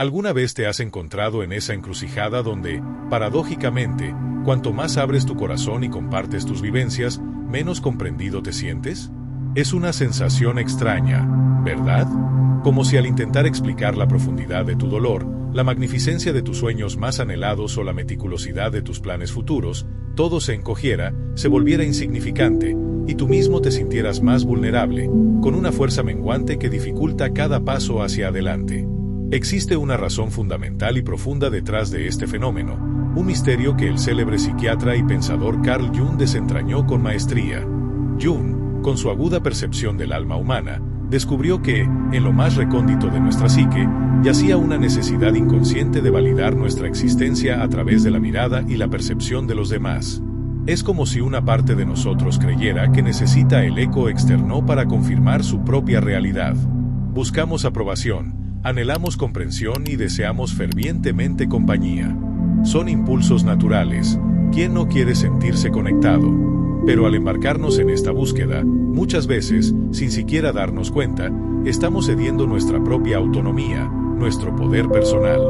¿Alguna vez te has encontrado en esa encrucijada donde, paradójicamente, cuanto más abres tu corazón y compartes tus vivencias, menos comprendido te sientes? Es una sensación extraña, ¿verdad? Como si al intentar explicar la profundidad de tu dolor, la magnificencia de tus sueños más anhelados o la meticulosidad de tus planes futuros, todo se encogiera, se volviera insignificante, y tú mismo te sintieras más vulnerable, con una fuerza menguante que dificulta cada paso hacia adelante. Existe una razón fundamental y profunda detrás de este fenómeno, un misterio que el célebre psiquiatra y pensador Carl Jung desentrañó con maestría. Jung, con su aguda percepción del alma humana, descubrió que, en lo más recóndito de nuestra psique, yacía una necesidad inconsciente de validar nuestra existencia a través de la mirada y la percepción de los demás. Es como si una parte de nosotros creyera que necesita el eco externo para confirmar su propia realidad. Buscamos aprobación, anhelamos comprensión y deseamos fervientemente compañía. Son impulsos naturales. ¿Quién no quiere sentirse conectado? Pero al embarcarnos en esta búsqueda, muchas veces, sin siquiera darnos cuenta, estamos cediendo nuestra propia autonomía, nuestro poder personal.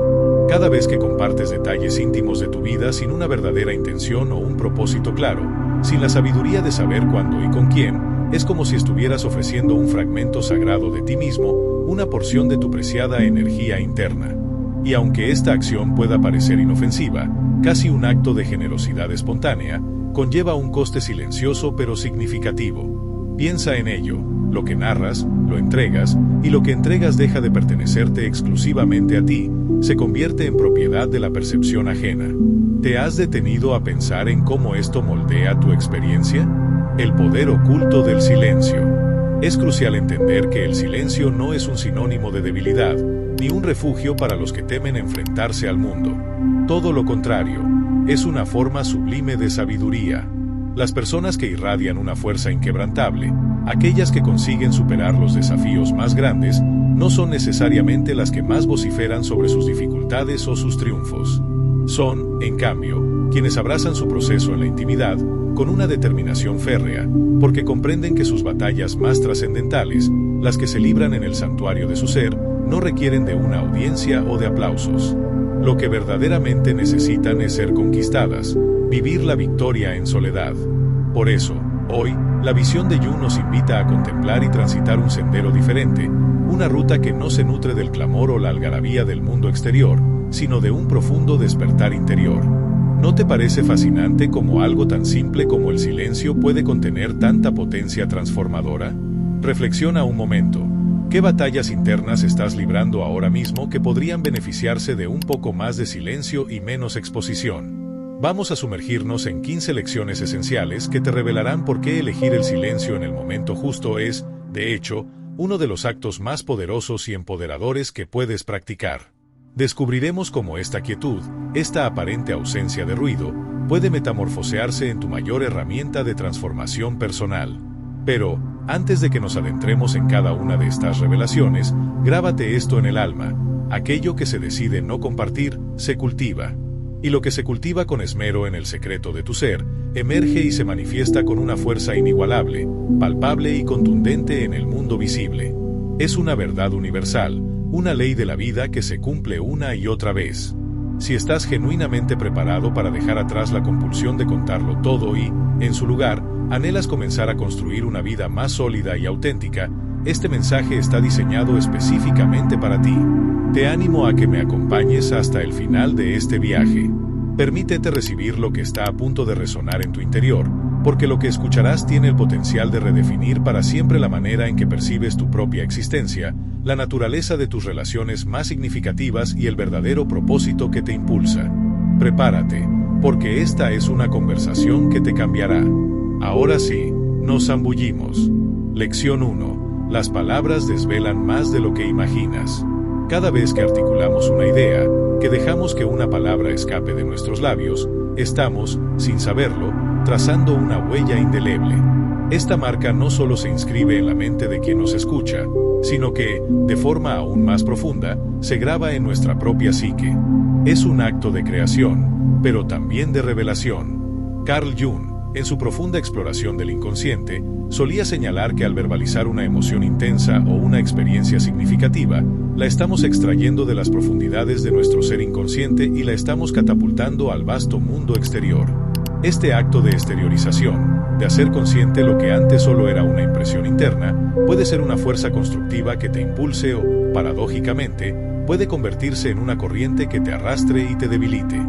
Cada vez que compartes detalles íntimos de tu vida sin una verdadera intención o un propósito claro, sin la sabiduría de saber cuándo y con quién, es como si estuvieras ofreciendo un fragmento sagrado de ti mismo, una porción de tu preciada energía interna. Y aunque esta acción pueda parecer inofensiva, casi un acto de generosidad espontánea, conlleva un coste silencioso pero significativo. Piensa en ello: lo que narras, lo entregas, y lo que entregas deja de pertenecerte exclusivamente a ti, se convierte en propiedad de la percepción ajena. ¿Te has detenido a pensar en cómo esto moldea tu experiencia? El poder oculto del silencio. Es crucial entender que el silencio no es un sinónimo de debilidad, ni un refugio para los que temen enfrentarse al mundo. Todo lo contrario, es una forma sublime de sabiduría. Las personas que irradian una fuerza inquebrantable, aquellas que consiguen superar los desafíos más grandes, no son necesariamente las que más vociferan sobre sus dificultades o sus triunfos. Son, en cambio, quienes abrazan su proceso en la intimidad, con una determinación férrea, porque comprenden que sus batallas más trascendentales, las que se libran en el santuario de su ser, no requieren de una audiencia o de aplausos. Lo que verdaderamente necesitan es ser conquistadas, vivir la victoria en soledad. Por eso, hoy, la visión de Jung nos invita a contemplar y transitar un sendero diferente, una ruta que no se nutre del clamor o la algarabía del mundo exterior, sino de un profundo despertar interior. ¿No te parece fascinante cómo algo tan simple como el silencio puede contener tanta potencia transformadora? Reflexiona un momento. ¿Qué batallas internas estás librando ahora mismo que podrían beneficiarse de un poco más de silencio y menos exposición? Vamos a sumergirnos en 15 lecciones esenciales que te revelarán por qué elegir el silencio en el momento justo es, de hecho, uno de los actos más poderosos y empoderadores que puedes practicar. Descubriremos cómo esta quietud, esta aparente ausencia de ruido, puede metamorfosearse en tu mayor herramienta de transformación personal. Pero, antes de que nos adentremos en cada una de estas revelaciones, grábate esto en el alma: aquello que se decide no compartir, se cultiva. Y lo que se cultiva con esmero en el secreto de tu ser, emerge y se manifiesta con una fuerza inigualable, palpable y contundente en el mundo visible. Es una verdad universal, una ley de la vida que se cumple una y otra vez. Si estás genuinamente preparado para dejar atrás la compulsión de contarlo todo y, en su lugar, anhelas comenzar a construir una vida más sólida y auténtica, este mensaje está diseñado específicamente para ti. Te animo a que me acompañes hasta el final de este viaje. Permítete recibir lo que está a punto de resonar en tu interior, porque lo que escucharás tiene el potencial de redefinir para siempre la manera en que percibes tu propia existencia, la naturaleza de tus relaciones más significativas y el verdadero propósito que te impulsa. Prepárate, porque esta es una conversación que te cambiará. Ahora sí, nos zambullimos. Lección 1. Las palabras desvelan más de lo que imaginas. Cada vez que articulamos una idea, que dejamos que una palabra escape de nuestros labios, estamos, sin saberlo, trazando una huella indeleble. Esta marca no solo se inscribe en la mente de quien nos escucha, sino que, de forma aún más profunda, se graba en nuestra propia psique. Es un acto de creación, pero también de revelación. Carl Jung, en su profunda exploración del inconsciente, solía señalar que al verbalizar una emoción intensa o una experiencia significativa, la estamos extrayendo de las profundidades de nuestro ser inconsciente y la estamos catapultando al vasto mundo exterior. Este acto de exteriorización, de hacer consciente lo que antes solo era una impresión interna, puede ser una fuerza constructiva que te impulse o, paradójicamente, puede convertirse en una corriente que te arrastre y te debilite.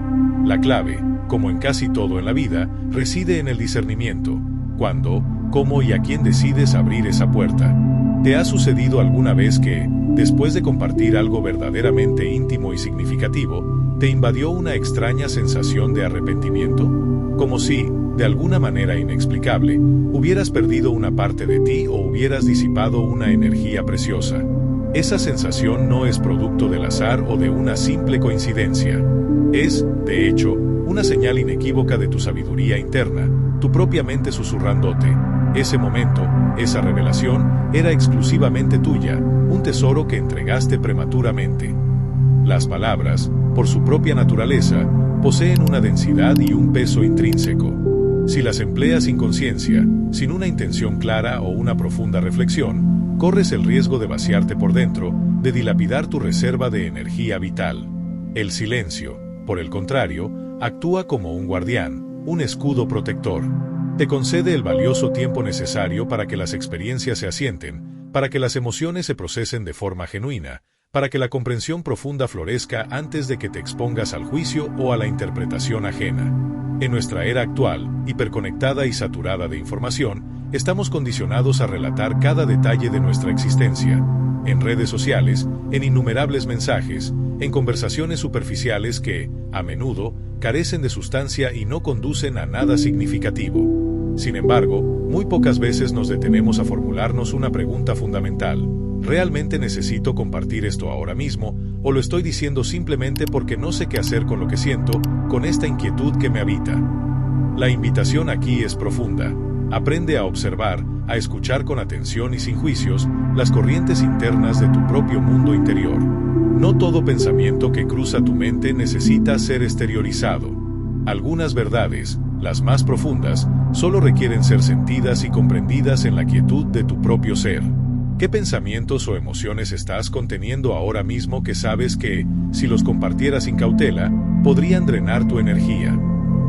La clave, como en casi todo en la vida, reside en el discernimiento. Cuándo, cómo y a quién decides abrir esa puerta. ¿Te ha sucedido alguna vez que, después de compartir algo verdaderamente íntimo y significativo, te invadió una extraña sensación de arrepentimiento? Como si, de alguna manera inexplicable, hubieras perdido una parte de ti o hubieras disipado una energía preciosa. Esa sensación no es producto del azar o de una simple coincidencia. Es, de hecho, una señal inequívoca de tu sabiduría interna, tu propia mente susurrándote. Ese momento, esa revelación, era exclusivamente tuya, un tesoro que entregaste prematuramente. Las palabras, por su propia naturaleza, poseen una densidad y un peso intrínseco. Si las empleas sin conciencia, sin una intención clara o una profunda reflexión, corres el riesgo de vaciarte por dentro, de dilapidar tu reserva de energía vital. El silencio, por el contrario, actúa como un guardián, un escudo protector. Te concede el valioso tiempo necesario para que las experiencias se asienten, para que las emociones se procesen de forma genuina, para que la comprensión profunda florezca antes de que te expongas al juicio o a la interpretación ajena. En nuestra era actual, hiperconectada y saturada de información, estamos condicionados a relatar cada detalle de nuestra existencia. En redes sociales, en innumerables mensajes, en conversaciones superficiales que, a menudo, carecen de sustancia y no conducen a nada significativo. Sin embargo, muy pocas veces nos detenemos a formularnos una pregunta fundamental. ¿Realmente necesito compartir esto ahora mismo, o lo estoy diciendo simplemente porque no sé qué hacer con lo que siento, con esta inquietud que me habita? La invitación aquí es profunda. Aprende a observar, a escuchar con atención y sin juicios, las corrientes internas de tu propio mundo interior. No todo pensamiento que cruza tu mente necesita ser exteriorizado. Algunas verdades, las más profundas, solo requieren ser sentidas y comprendidas en la quietud de tu propio ser. ¿Qué pensamientos o emociones estás conteniendo ahora mismo que sabes que, si los compartieras sin cautela, podrían drenar tu energía?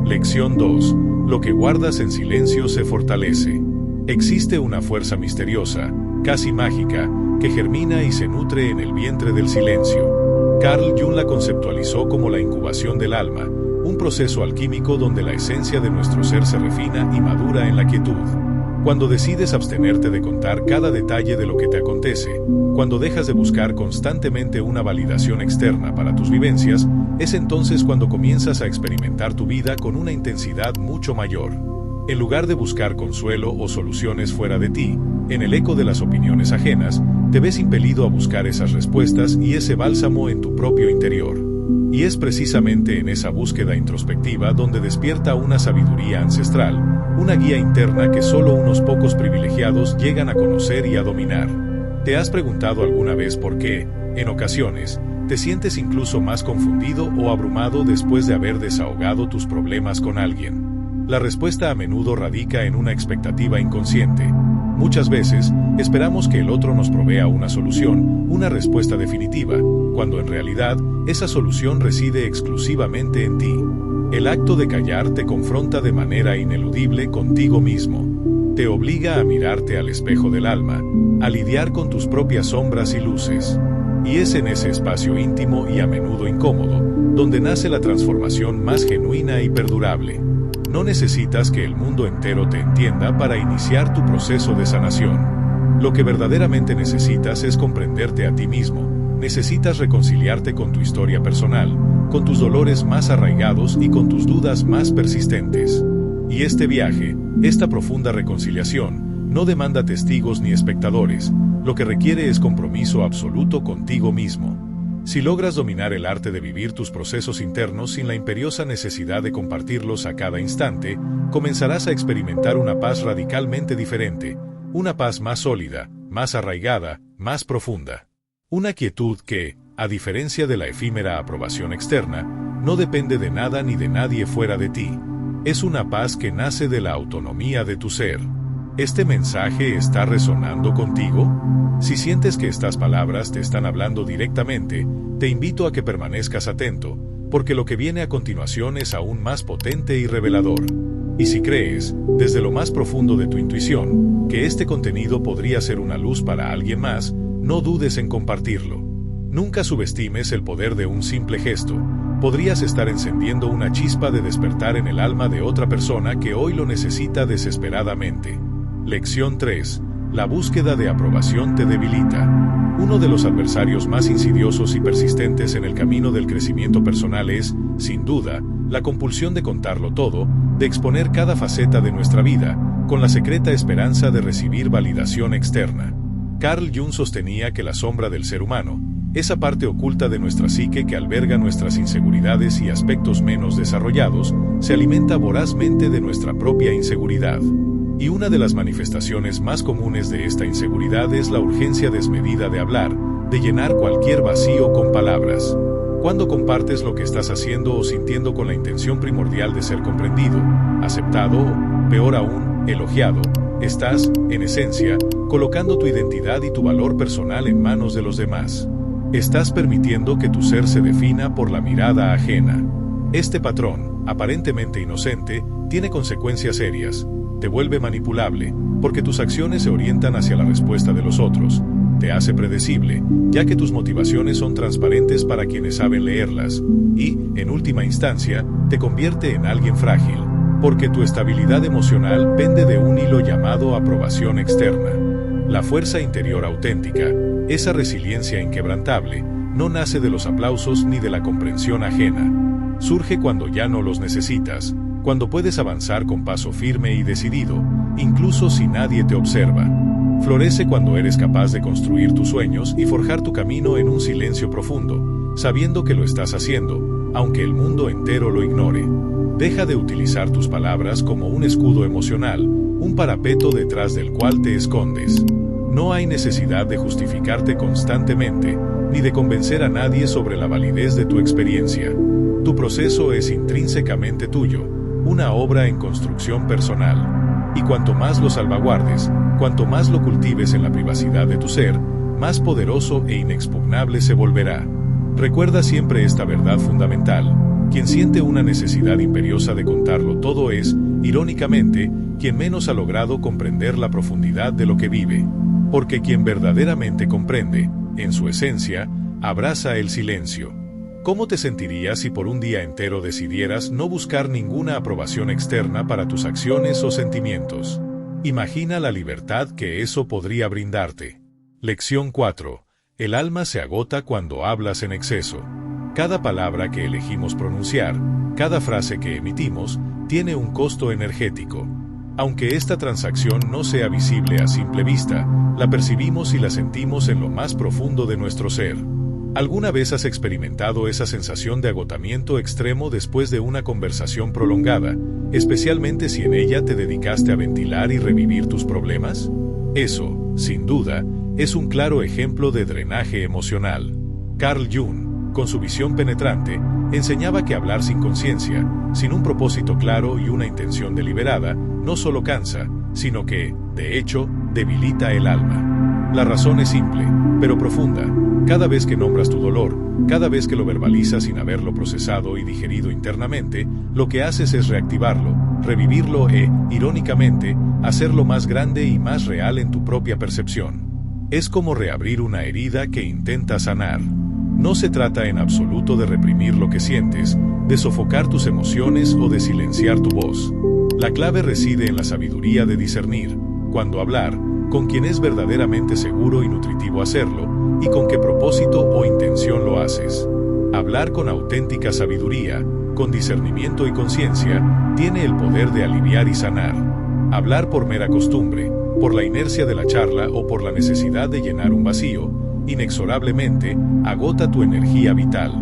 Lección 2. Lo que guardas en silencio se fortalece. Existe una fuerza misteriosa, casi mágica, que germina y se nutre en el vientre del silencio. Carl Jung la conceptualizó como la incubación del alma, un proceso alquímico donde la esencia de nuestro ser se refina y madura en la quietud. Cuando decides abstenerte de contar cada detalle de lo que te acontece, cuando dejas de buscar constantemente una validación externa para tus vivencias, es entonces cuando comienzas a experimentar tu vida con una intensidad mucho mayor. En lugar de buscar consuelo o soluciones fuera de ti, en el eco de las opiniones ajenas, te ves impelido a buscar esas respuestas y ese bálsamo en tu propio interior. Y es precisamente en esa búsqueda introspectiva donde despierta una sabiduría ancestral, una guía interna que solo unos pocos privilegiados llegan a conocer y a dominar. ¿Te has preguntado alguna vez por qué, en ocasiones, te sientes incluso más confundido o abrumado después de haber desahogado tus problemas con alguien? La respuesta a menudo radica en una expectativa inconsciente. Muchas veces, esperamos que el otro nos provea una solución, una respuesta definitiva, cuando en realidad, esa solución reside exclusivamente en ti. El acto de callar te confronta de manera ineludible contigo mismo. Te obliga a mirarte al espejo del alma, a lidiar con tus propias sombras y luces. Y es en ese espacio íntimo y a menudo incómodo, donde nace la transformación más genuina y perdurable. No necesitas que el mundo entero te entienda para iniciar tu proceso de sanación. Lo que verdaderamente necesitas es comprenderte a ti mismo. Necesitas reconciliarte con tu historia personal, con tus dolores más arraigados y con tus dudas más persistentes. Y este viaje, esta profunda reconciliación, no demanda testigos ni espectadores, lo que requiere es compromiso absoluto contigo mismo. Si logras dominar el arte de vivir tus procesos internos sin la imperiosa necesidad de compartirlos a cada instante, comenzarás a experimentar una paz radicalmente diferente, una paz más sólida, más arraigada, más profunda. Una quietud que, a diferencia de la efímera aprobación externa, no depende de nada ni de nadie fuera de ti. Es una paz que nace de la autonomía de tu ser. ¿Este mensaje está resonando contigo? Si sientes que estas palabras te están hablando directamente, te invito a que permanezcas atento, porque lo que viene a continuación es aún más potente y revelador. Y si crees, desde lo más profundo de tu intuición, que este contenido podría ser una luz para alguien más, no dudes en compartirlo. Nunca subestimes el poder de un simple gesto. Podrías estar encendiendo una chispa de despertar en el alma de otra persona que hoy lo necesita desesperadamente. Lección 3. La búsqueda de aprobación te debilita. Uno de los adversarios más insidiosos y persistentes en el camino del crecimiento personal es, sin duda, la compulsión de contarlo todo, de exponer cada faceta de nuestra vida, con la secreta esperanza de recibir validación externa. Carl Jung sostenía que la sombra del ser humano, esa parte oculta de nuestra psique que alberga nuestras inseguridades y aspectos menos desarrollados, se alimenta vorazmente de nuestra propia inseguridad. Y una de las manifestaciones más comunes de esta inseguridad es la urgencia desmedida de hablar, de llenar cualquier vacío con palabras. Cuando compartes lo que estás haciendo o sintiendo con la intención primordial de ser comprendido, aceptado o, peor aún, elogiado, estás, en esencia, colocando tu identidad y tu valor personal en manos de los demás. Estás permitiendo que tu ser se defina por la mirada ajena. Este patrón, aparentemente inocente, tiene consecuencias serias. Te vuelve manipulable, porque tus acciones se orientan hacia la respuesta de los otros. Te hace predecible, ya que tus motivaciones son transparentes para quienes saben leerlas. Y, en última instancia, te convierte en alguien frágil, porque tu estabilidad emocional pende de un hilo llamado aprobación externa. La fuerza interior auténtica, esa resiliencia inquebrantable, no nace de los aplausos ni de la comprensión ajena. Surge cuando ya no los necesitas, cuando puedes avanzar con paso firme y decidido, incluso si nadie te observa. Florece cuando eres capaz de construir tus sueños y forjar tu camino en un silencio profundo, sabiendo que lo estás haciendo, aunque el mundo entero lo ignore. Deja de utilizar tus palabras como un escudo emocional, un parapeto detrás del cual te escondes. No hay necesidad de justificarte constantemente, ni de convencer a nadie sobre la validez de tu experiencia. Tu proceso es intrínsecamente tuyo, una obra en construcción personal. Y cuanto más lo salvaguardes, cuanto más lo cultives en la privacidad de tu ser, más poderoso e inexpugnable se volverá. Recuerda siempre esta verdad fundamental: quien siente una necesidad imperiosa de contarlo todo es, irónicamente, quien menos ha logrado comprender la profundidad de lo que vive. Porque quien verdaderamente comprende, en su esencia, abraza el silencio. ¿Cómo te sentirías si por un día entero decidieras no buscar ninguna aprobación externa para tus acciones o sentimientos? Imagina la libertad que eso podría brindarte. Lección 4. El alma se agota cuando hablas en exceso. Cada palabra que elegimos pronunciar, cada frase que emitimos, tiene un costo energético. Aunque esta transacción no sea visible a simple vista, la percibimos y la sentimos en lo más profundo de nuestro ser. ¿Alguna vez has experimentado esa sensación de agotamiento extremo después de una conversación prolongada, especialmente si en ella te dedicaste a ventilar y revivir tus problemas? Eso, sin duda, es un claro ejemplo de drenaje emocional. Carl Jung, con su visión penetrante, enseñaba que hablar sin conciencia, sin un propósito claro y una intención deliberada, no solo cansa, sino que, de hecho, debilita el alma. La razón es simple, pero profunda. Cada vez que nombras tu dolor, cada vez que lo verbalizas sin haberlo procesado y digerido internamente, lo que haces es reactivarlo, revivirlo e, irónicamente, hacerlo más grande y más real en tu propia percepción. Es como reabrir una herida que intenta sanar. No se trata en absoluto de reprimir lo que sientes, de sofocar tus emociones o de silenciar tu voz. La clave reside en la sabiduría de discernir, cuándo hablar, con quien es verdaderamente seguro y nutritivo hacerlo, y con qué propósito o intención lo haces. Hablar con auténtica sabiduría, con discernimiento y conciencia, tiene el poder de aliviar y sanar. Hablar por mera costumbre, por la inercia de la charla o por la necesidad de llenar un vacío, inexorablemente, agota tu energía vital.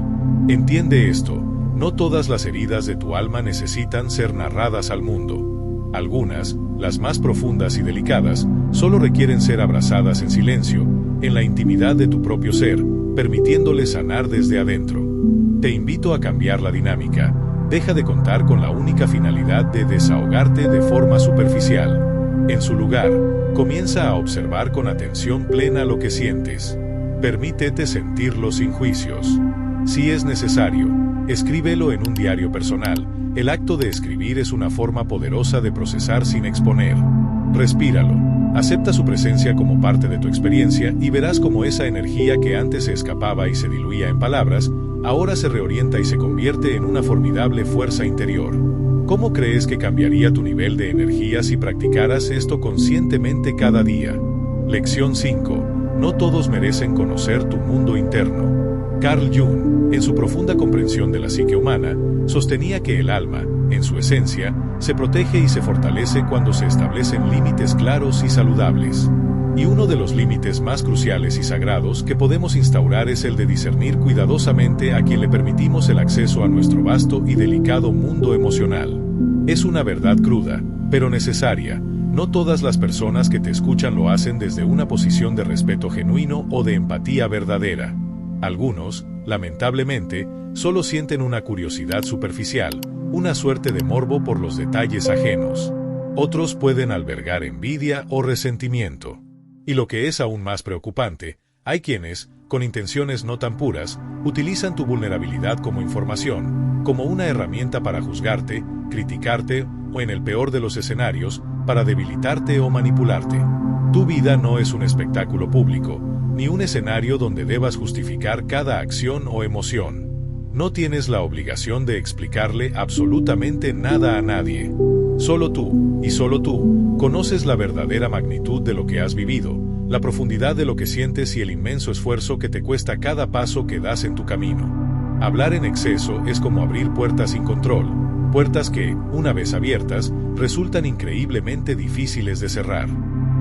Entiende esto, no todas las heridas de tu alma necesitan ser narradas al mundo. Algunas, las más profundas y delicadas, solo requieren ser abrazadas en silencio, en la intimidad de tu propio ser, permitiéndole sanar desde adentro. Te invito a cambiar la dinámica. Deja de contar con la única finalidad de desahogarte de forma superficial. En su lugar, comienza a observar con atención plena lo que sientes. Permítete sentirlo sin juicios. Si es necesario, escríbelo en un diario personal. El acto de escribir es una forma poderosa de procesar sin exponer. Respíralo. Acepta su presencia como parte de tu experiencia y verás cómo esa energía que antes se escapaba y se diluía en palabras, ahora se reorienta y se convierte en una formidable fuerza interior. ¿Cómo crees que cambiaría tu nivel de energía si practicaras esto conscientemente cada día? Lección 5. No todos merecen conocer tu mundo interno. Carl Jung, en su profunda comprensión de la psique humana, sostenía que el alma, en su esencia, se protege y se fortalece cuando se establecen límites claros y saludables. Y uno de los límites más cruciales y sagrados que podemos instaurar es el de discernir cuidadosamente a quien le permitimos el acceso a nuestro vasto y delicado mundo emocional. Es una verdad cruda, pero necesaria. No todas las personas que te escuchan lo hacen desde una posición de respeto genuino o de empatía verdadera. Algunos, lamentablemente, solo sienten una curiosidad superficial, una suerte de morbo por los detalles ajenos. Otros pueden albergar envidia o resentimiento. Y lo que es aún más preocupante, hay quienes, con intenciones no tan puras, utilizan tu vulnerabilidad como información, como una herramienta para juzgarte, criticarte o, en el peor de los escenarios, para debilitarte o manipularte. Tu vida no es un espectáculo público, ni un escenario donde debas justificar cada acción o emoción. No tienes la obligación de explicarle absolutamente nada a nadie. Solo tú, y solo tú, conoces la verdadera magnitud de lo que has vivido, la profundidad de lo que sientes y el inmenso esfuerzo que te cuesta cada paso que das en tu camino. Hablar en exceso es como abrir puertas sin control, puertas que, una vez abiertas, resultan increíblemente difíciles de cerrar.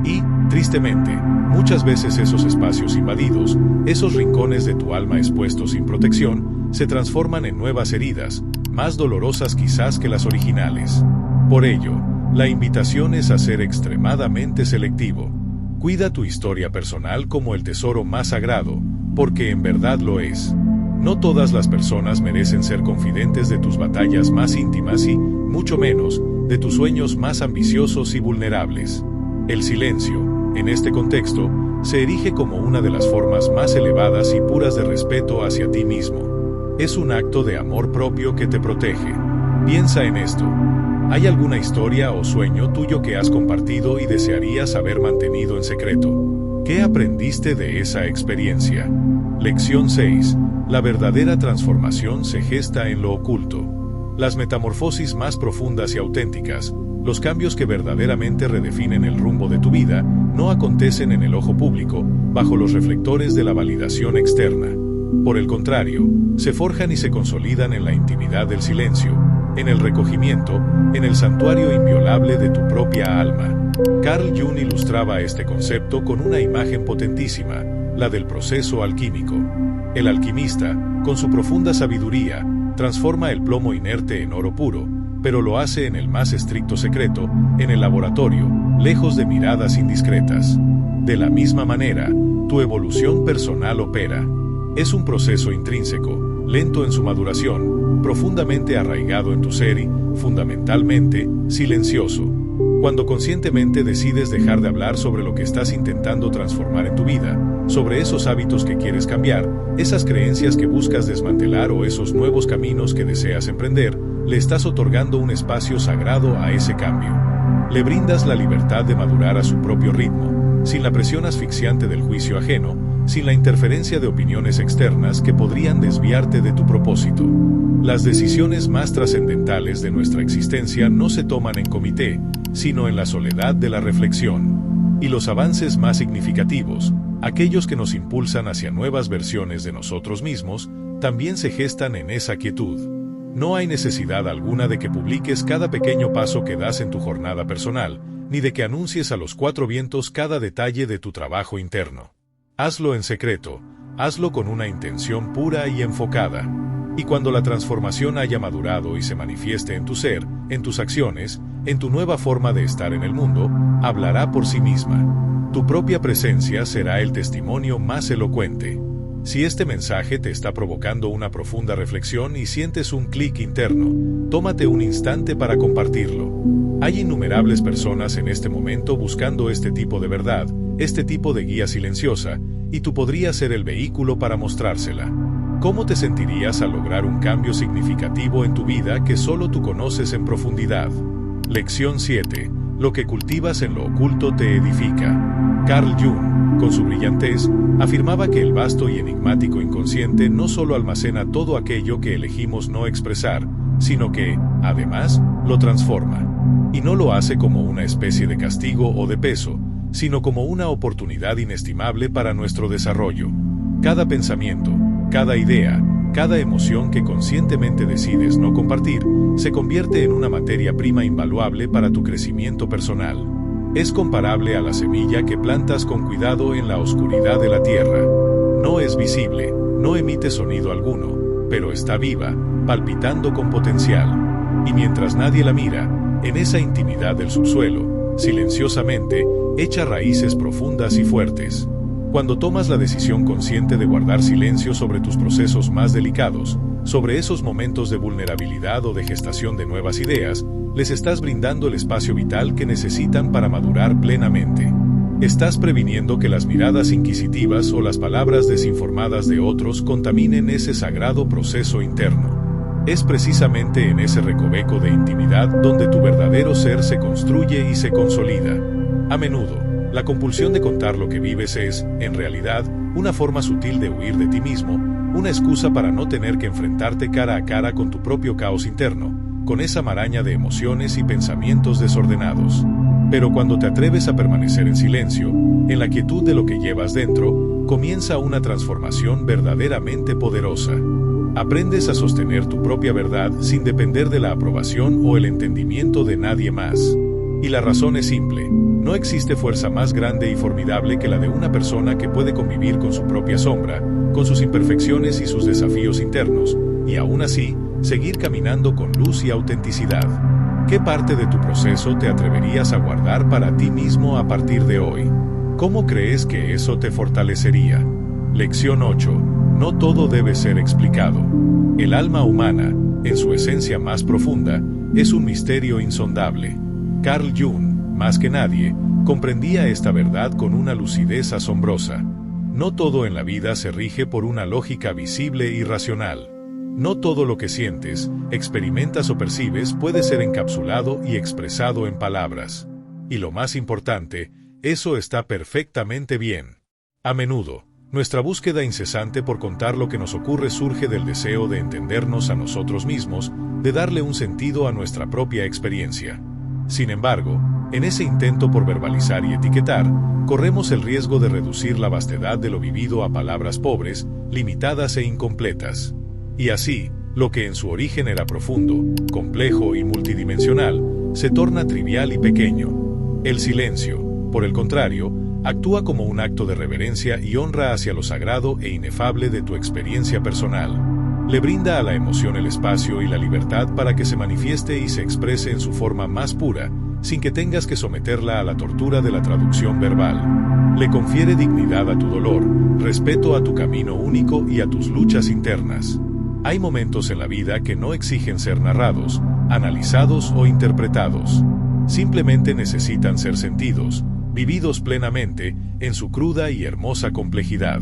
Y, tristemente, muchas veces esos espacios invadidos, esos rincones de tu alma expuestos sin protección, se transforman en nuevas heridas, más dolorosas quizás que las originales. Por ello, la invitación es a ser extremadamente selectivo. Cuida tu historia personal como el tesoro más sagrado, porque en verdad lo es. No todas las personas merecen ser confidentes de tus batallas más íntimas y, mucho menos, de tus sueños más ambiciosos y vulnerables. El silencio, en este contexto, se erige como una de las formas más elevadas y puras de respeto hacia ti mismo. Es un acto de amor propio que te protege. Piensa en esto. ¿Hay alguna historia o sueño tuyo que has compartido y desearías haber mantenido en secreto? ¿Qué aprendiste de esa experiencia? Lección 6. La verdadera transformación se gesta en lo oculto. Las metamorfosis más profundas y auténticas, los cambios que verdaderamente redefinen el rumbo de tu vida, no acontecen en el ojo público, bajo los reflectores de la validación externa. Por el contrario, se forjan y se consolidan en la intimidad del silencio, en el recogimiento, en el santuario inviolable de tu propia alma. Carl Jung ilustraba este concepto con una imagen potentísima, la del proceso alquímico. El alquimista, con su profunda sabiduría, transforma el plomo inerte en oro puro, pero lo hace en el más estricto secreto, en el laboratorio, lejos de miradas indiscretas. De la misma manera, tu evolución personal opera. Es un proceso intrínseco, lento en su maduración, profundamente arraigado en tu ser y, fundamentalmente, silencioso. Cuando conscientemente decides dejar de hablar sobre lo que estás intentando transformar en tu vida, sobre esos hábitos que quieres cambiar, esas creencias que buscas desmantelar o esos nuevos caminos que deseas emprender, le estás otorgando un espacio sagrado a ese cambio. Le brindas la libertad de madurar a su propio ritmo, sin la presión asfixiante del juicio ajeno, sin la interferencia de opiniones externas que podrían desviarte de tu propósito. Las decisiones más trascendentales de nuestra existencia no se toman en comité, sino en la soledad de la reflexión. Y los avances más significativos, aquellos que nos impulsan hacia nuevas versiones de nosotros mismos, también se gestan en esa quietud. No hay necesidad alguna de que publiques cada pequeño paso que das en tu jornada personal, ni de que anuncies a los cuatro vientos cada detalle de tu trabajo interno. Hazlo en secreto, hazlo con una intención pura y enfocada. Y cuando la transformación haya madurado y se manifieste en tu ser, en tus acciones, en tu nueva forma de estar en el mundo, hablará por sí misma. Tu propia presencia será el testimonio más elocuente. Si este mensaje te está provocando una profunda reflexión y sientes un clic interno, tómate un instante para compartirlo. Hay innumerables personas en este momento buscando este tipo de verdad, este tipo de guía silenciosa, y tú podrías ser el vehículo para mostrársela. ¿Cómo te sentirías al lograr un cambio significativo en tu vida que solo tú conoces en profundidad? Lección 7. Lo que cultivas en lo oculto te edifica. Carl Jung, con su brillantez, afirmaba que el vasto y enigmático inconsciente no solo almacena todo aquello que elegimos no expresar, sino que, además, lo transforma. Y no lo hace como una especie de castigo o de peso, sino como una oportunidad inestimable para nuestro desarrollo. Cada pensamiento, cada idea, cada emoción que conscientemente decides no compartir, se convierte en una materia prima invaluable para tu crecimiento personal. Es comparable a la semilla que plantas con cuidado en la oscuridad de la tierra. No es visible, no emite sonido alguno, pero está viva, palpitando con potencial. Y mientras nadie la mira, en esa intimidad del subsuelo, silenciosamente, echa raíces profundas y fuertes. Cuando tomas la decisión consciente de guardar silencio sobre tus procesos más delicados, sobre esos momentos de vulnerabilidad o de gestación de nuevas ideas, les estás brindando el espacio vital que necesitan para madurar plenamente. Estás previniendo que las miradas inquisitivas o las palabras desinformadas de otros contaminen ese sagrado proceso interno. Es precisamente en ese recoveco de intimidad donde tu verdadero ser se construye y se consolida. A menudo, la compulsión de contar lo que vives es, en realidad, una forma sutil de huir de ti mismo, una excusa para no tener que enfrentarte cara a cara con tu propio caos interno, con esa maraña de emociones y pensamientos desordenados. Pero cuando te atreves a permanecer en silencio, en la quietud de lo que llevas dentro, comienza una transformación verdaderamente poderosa. Aprendes a sostener tu propia verdad sin depender de la aprobación o el entendimiento de nadie más. Y la razón es simple. No existe fuerza más grande y formidable que la de una persona que puede convivir con su propia sombra, con sus imperfecciones y sus desafíos internos, y aún así, seguir caminando con luz y autenticidad. ¿Qué parte de tu proceso te atreverías a guardar para ti mismo a partir de hoy? ¿Cómo crees que eso te fortalecería? Lección 8. No todo debe ser explicado. El alma humana, en su esencia más profunda, es un misterio insondable. Carl Jung, más que nadie, comprendía esta verdad con una lucidez asombrosa. No todo en la vida se rige por una lógica visible y racional. No todo lo que sientes, experimentas o percibes puede ser encapsulado y expresado en palabras. Y lo más importante, eso está perfectamente bien. A menudo, nuestra búsqueda incesante por contar lo que nos ocurre surge del deseo de entendernos a nosotros mismos, de darle un sentido a nuestra propia experiencia. Sin embargo, en ese intento por verbalizar y etiquetar, corremos el riesgo de reducir la vastedad de lo vivido a palabras pobres, limitadas e incompletas. Y así, lo que en su origen era profundo, complejo y multidimensional, se torna trivial y pequeño. El silencio, por el contrario, actúa como un acto de reverencia y honra hacia lo sagrado e inefable de tu experiencia personal. Le brinda a la emoción el espacio y la libertad para que se manifieste y se exprese en su forma más pura, sin que tengas que someterla a la tortura de la traducción verbal. Le confiere dignidad a tu dolor, respeto a tu camino único y a tus luchas internas. Hay momentos en la vida que no exigen ser narrados, analizados o interpretados. Simplemente necesitan ser sentidos, vividos plenamente, en su cruda y hermosa complejidad.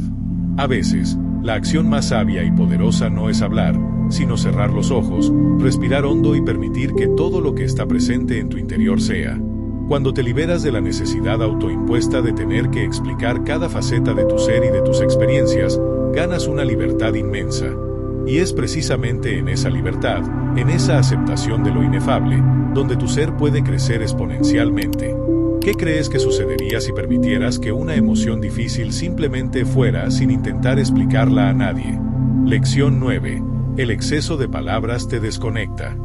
A veces, la acción más sabia y poderosa no es hablar, sino cerrar los ojos, respirar hondo y permitir que todo lo que está presente en tu interior sea. Cuando te liberas de la necesidad autoimpuesta de tener que explicar cada faceta de tu ser y de tus experiencias, ganas una libertad inmensa. Y es precisamente en esa libertad, en esa aceptación de lo inefable, donde tu ser puede crecer exponencialmente. ¿Qué crees que sucedería si permitieras que una emoción difícil simplemente fuera sin intentar explicarla a nadie? Lección 9. El exceso de palabras te desconecta.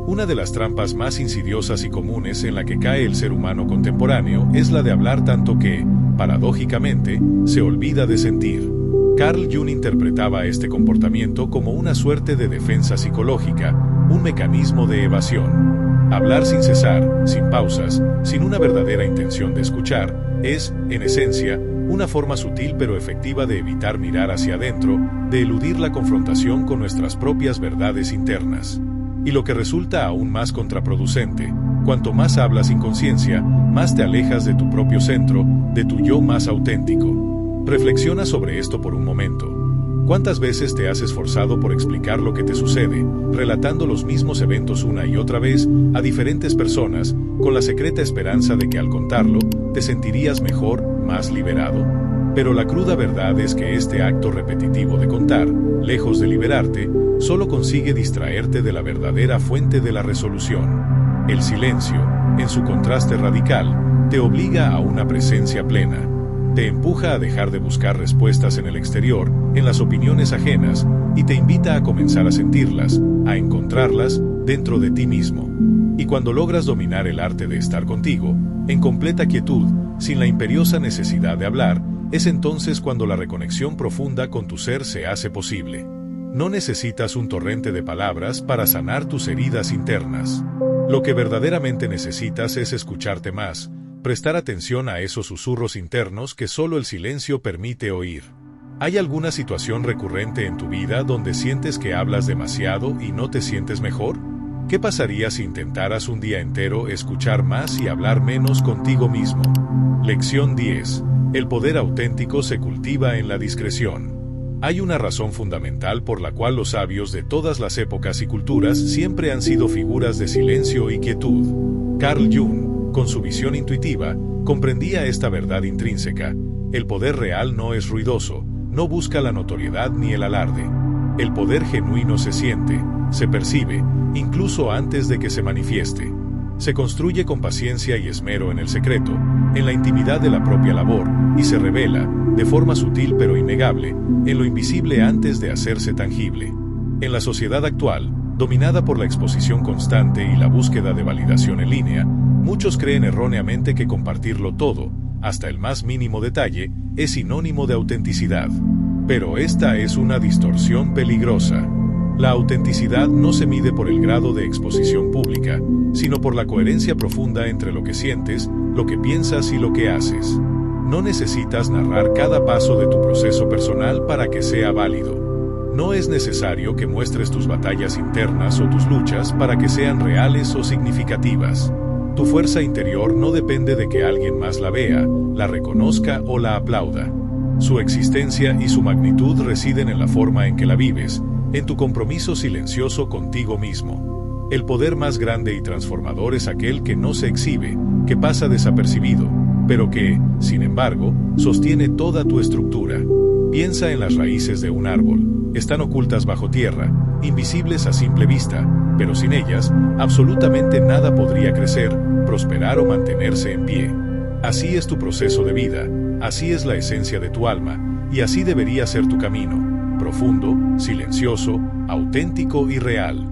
Una de las trampas más insidiosas y comunes en la que cae el ser humano contemporáneo es la de hablar tanto que, paradójicamente, se olvida de sentir. Carl Jung interpretaba este comportamiento como una suerte de defensa psicológica, un mecanismo de evasión. Hablar sin cesar, sin pausas, sin una verdadera intención de escuchar, es, en esencia, una forma sutil pero efectiva de evitar mirar hacia adentro, de eludir la confrontación con nuestras propias verdades internas. Y lo que resulta aún más contraproducente, Cuanto más hablas sin conciencia, más te alejas de tu propio centro, de tu yo más auténtico. Reflexiona sobre esto por un momento. ¿Cuántas veces te has esforzado por explicar lo que te sucede, relatando los mismos eventos una y otra vez a diferentes personas, con la secreta esperanza de que al contarlo, te sentirías mejor, más liberado? Pero la cruda verdad es que este acto repetitivo de contar, lejos de liberarte, solo consigue distraerte de la verdadera fuente de la resolución. El silencio, en su contraste radical, te obliga a una presencia plena. Te empuja a dejar de buscar respuestas en el exterior, en las opiniones ajenas, y te invita a comenzar a sentirlas, a encontrarlas, dentro de ti mismo. Y cuando logras dominar el arte de estar contigo, en completa quietud, sin la imperiosa necesidad de hablar, es entonces cuando la reconexión profunda con tu ser se hace posible. No necesitas un torrente de palabras para sanar tus heridas internas. Lo que verdaderamente necesitas es escucharte más, prestar atención a esos susurros internos que solo el silencio permite oír. ¿Hay alguna situación recurrente en tu vida donde sientes que hablas demasiado y no te sientes mejor? ¿Qué pasaría si intentaras un día entero escuchar más y hablar menos contigo mismo? Lección 10. El poder auténtico se cultiva en la discreción. Hay una razón fundamental por la cual los sabios de todas las épocas y culturas siempre han sido figuras de silencio y quietud. Carl Jung, con su visión intuitiva, comprendía esta verdad intrínseca. El poder real no es ruidoso, no busca la notoriedad ni el alarde. El poder genuino se siente, se percibe, incluso antes de que se manifieste. Se construye con paciencia y esmero en el secreto, en la intimidad de la propia labor, y se revela, de forma sutil pero innegable, en lo invisible antes de hacerse tangible. En la sociedad actual, dominada por la exposición constante y la búsqueda de validación en línea, muchos creen erróneamente que compartirlo todo, hasta el más mínimo detalle, es sinónimo de autenticidad. Pero esta es una distorsión peligrosa. La autenticidad no se mide por el grado de exposición pública, sino por la coherencia profunda entre lo que sientes, lo que piensas y lo que haces. No necesitas narrar cada paso de tu proceso personal para que sea válido. No es necesario que muestres tus batallas internas o tus luchas para que sean reales o significativas. Tu fuerza interior no depende de que alguien más la vea, la reconozca o la aplauda. Su existencia y su magnitud residen en la forma en que la vives, en tu compromiso silencioso contigo mismo. El poder más grande y transformador es aquel que no se exhibe, que pasa desapercibido, pero que, sin embargo, sostiene toda tu estructura. Piensa en las raíces de un árbol. Están ocultas bajo tierra, invisibles a simple vista, pero sin ellas, absolutamente nada podría crecer, prosperar o mantenerse en pie. Así es tu proceso de vida, así es la esencia de tu alma, y así debería ser tu camino. Profundo, silencioso, auténtico y real.